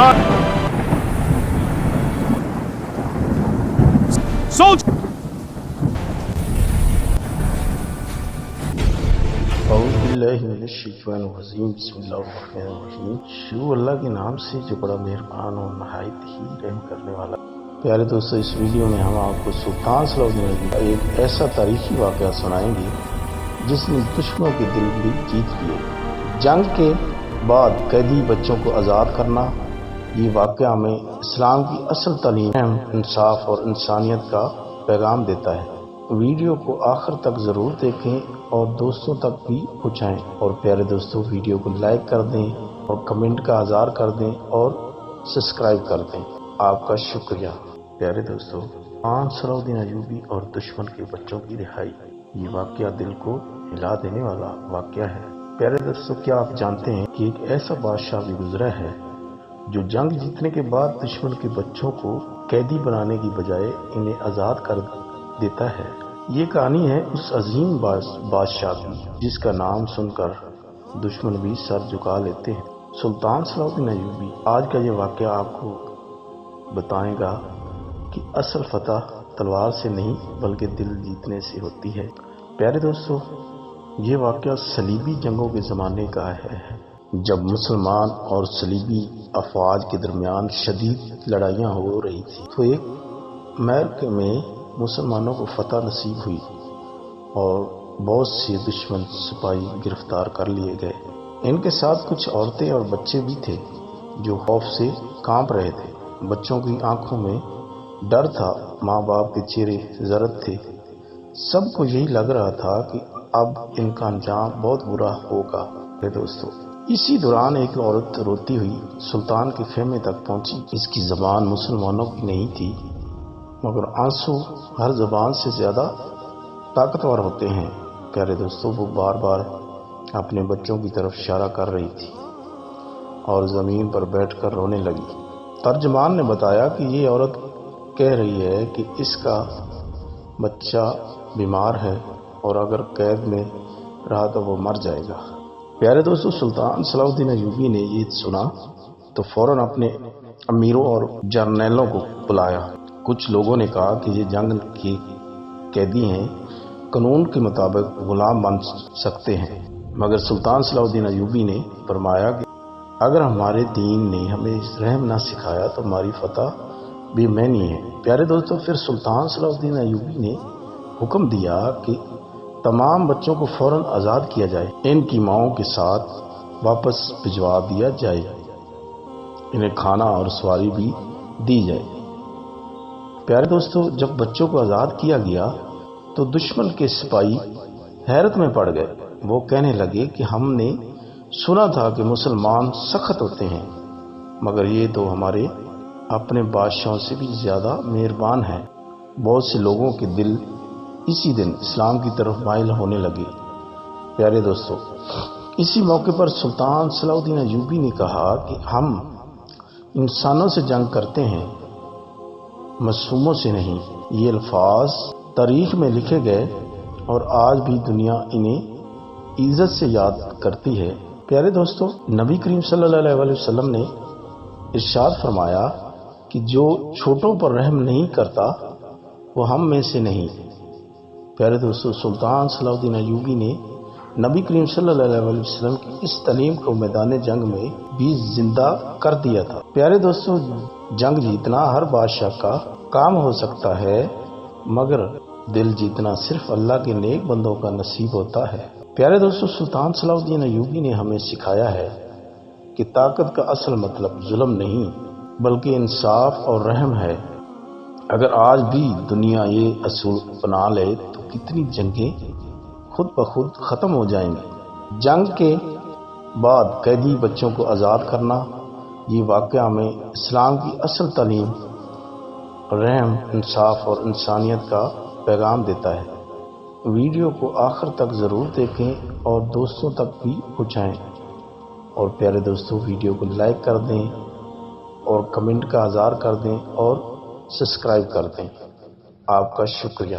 Soldier! بسم اللہ الرحمن الرحیم۔ شروع اللہ کے نام سے جو بڑا مہربان اور نہایت ہی رحم کرنے والا۔ پیارے دوستو، اس ویڈیو میں ہم آپ کو سلطان صلاح الدین ایوبی کا ایک ایسا تاریخی واقعہ سنائیں گے جس نے دشمنوں کے دل بھی جیت لیے۔ جنگ کے بعد قیدی بچوں کو آزاد کرنا، یہ واقعہ ہمیں اسلام کی اصل تعلیم، انصاف اور انسانیت کا پیغام دیتا ہے۔ ویڈیو کو آخر تک ضرور دیکھیں اور دوستوں تک بھی پہنچائیں، اور پیارے دوستوں ویڈیو کو لائک کر دیں اور کمنٹ کا اظہار کر دیں اور سبسکرائب کر دیں۔ آپ کا شکریہ۔ پیارے دوستوں، سلطان صلاح الدین ایوبی اور دشمن کے بچوں کی رہائی، یہ واقعہ دل کو ہلا دینے والا واقعہ ہے۔ پیارے دوستوں، کیا آپ جانتے ہیں کہ ایک ایسا بادشاہ بھی گزرا ہے جو جنگ جیتنے کے بعد دشمن کے بچوں کو قیدی بنانے کی بجائے انہیں آزاد کر دیتا ہے؟ یہ کہانی ہے اس عظیم بادشاہ کی جس کا نام سن کر دشمن بھی سر جھکا لیتے ہیں، سلطان صلاح الدین ایوبی۔ آج کا یہ واقعہ آپ کو بتائے گا کہ اصل فتح تلوار سے نہیں بلکہ دل جیتنے سے ہوتی ہے۔ پیارے دوستو، یہ واقعہ صلیبی جنگوں کے زمانے کا ہے، جب مسلمان اور صلیبی افواج کے درمیان شدید لڑائیاں ہو رہی تھی۔ تو ایک معرکے میں مسلمانوں کو فتح نصیب ہوئی اور بہت سے دشمن سپاہی گرفتار کر لیے گئے۔ ان کے ساتھ کچھ عورتیں اور بچے بھی تھے جو خوف سے کانپ رہے تھے۔ بچوں کی آنکھوں میں ڈر تھا، ماں باپ کے چہرے زرد تھے۔ سب کو یہی لگ رہا تھا کہ اب ان کا انجام بہت برا ہوگا۔ دوستو، اسی دوران ایک عورت روتی ہوئی سلطان کے خیمے تک پہنچی۔ اس کی زبان مسلمانوں کی نہیں تھی، مگر آنسو ہر زبان سے زیادہ طاقتور ہوتے ہیں۔ پیارے دوستو، وہ بار بار اپنے بچوں کی طرف اشارہ کر رہی تھی اور زمین پر بیٹھ کر رونے لگی۔ ترجمان نے بتایا کہ یہ عورت کہہ رہی ہے کہ اس کا بچہ بیمار ہے اور اگر قید میں رہا تو وہ مر جائے گا۔ پیارے دوستو، سلطان صلاح الدین ایوبی نے یہ سنا تو فوراً اپنے امیروں اور جرنیلوں کو بلایا۔ کچھ لوگوں نے کہا کہ یہ جنگ کے قیدی ہیں، قانون کے مطابق غلام بن سکتے ہیں، مگر سلطان صلاح الدین ایوبی نے فرمایا کہ اگر ہمارے دین نے ہمیں رحم نہ سکھایا تو ہماری فتح بے معنی ہے۔ پیارے دوستو، پھر سلطان صلاح الدین ایوبی نے حکم دیا کہ تمام بچوں کو فوراً آزاد کیا جائے، ان کی ماؤں کے ساتھ واپس بھجوا دیا جائے، انہیں کھانا اور سواری بھی دی جائے۔ پیارے دوستو، جب بچوں کو آزاد کیا گیا تو دشمن کے سپاہی حیرت میں پڑ گئے۔ وہ کہنے لگے کہ ہم نے سنا تھا کہ مسلمان سخت ہوتے ہیں، مگر یہ تو ہمارے اپنے بادشاہوں سے بھی زیادہ مہربان ہیں۔ بہت سے لوگوں کے دل اسی دن اسلام کی طرف مائل ہونے لگے۔ پیارے دوستو، اسی موقع پر سلطان صلاح الدین ایوبی نے کہا کہ ہم انسانوں سے جنگ کرتے ہیں، معصوموں سے نہیں۔ یہ الفاظ تاریخ میں لکھے گئے اور آج بھی دنیا انہیں عزت سے یاد کرتی ہے۔ پیارے دوستو، نبی کریم صلی اللہ علیہ وسلم نے ارشاد فرمایا کہ جو چھوٹوں پر رحم نہیں کرتا وہ ہم میں سے نہیں۔ پیارے دوستو، سلطان صلاح الدین ایوبی نے نبی کریم صلی اللہ علیہ وسلم کی اس تعلیم کو میدان جنگ میں بھی زندہ کر دیا تھا۔ پیارے دوستو، جنگ جیتنا ہر بادشاہ کا کام ہو سکتا ہے، مگر دل جیتنا صرف اللہ کے نیک بندوں کا نصیب ہوتا ہے۔ پیارے دوستو، سلطان صلاح الدین ایوبی نے ہمیں سکھایا ہے کہ طاقت کا اصل مطلب ظلم نہیں بلکہ انصاف اور رحم ہے۔ اگر آج بھی دنیا یہ اصول اپنا لے تو کتنی جنگیں خود بخود ختم ہو جائیں گی۔ جنگ کے بعد قیدی بچوں کو آزاد کرنا، یہ واقعہ ہمیں اسلام کی اصل تعلیم، رحم، انصاف اور انسانیت کا پیغام دیتا ہے۔ ویڈیو کو آخر تک ضرور دیکھیں اور دوستوں تک بھی پہنچائیں، اور پیارے دوستوں ویڈیو کو لائک کر دیں اور کمنٹ کا اظہار کر دیں اور سبسکرائب کر دیں۔ آپ کا شکریہ۔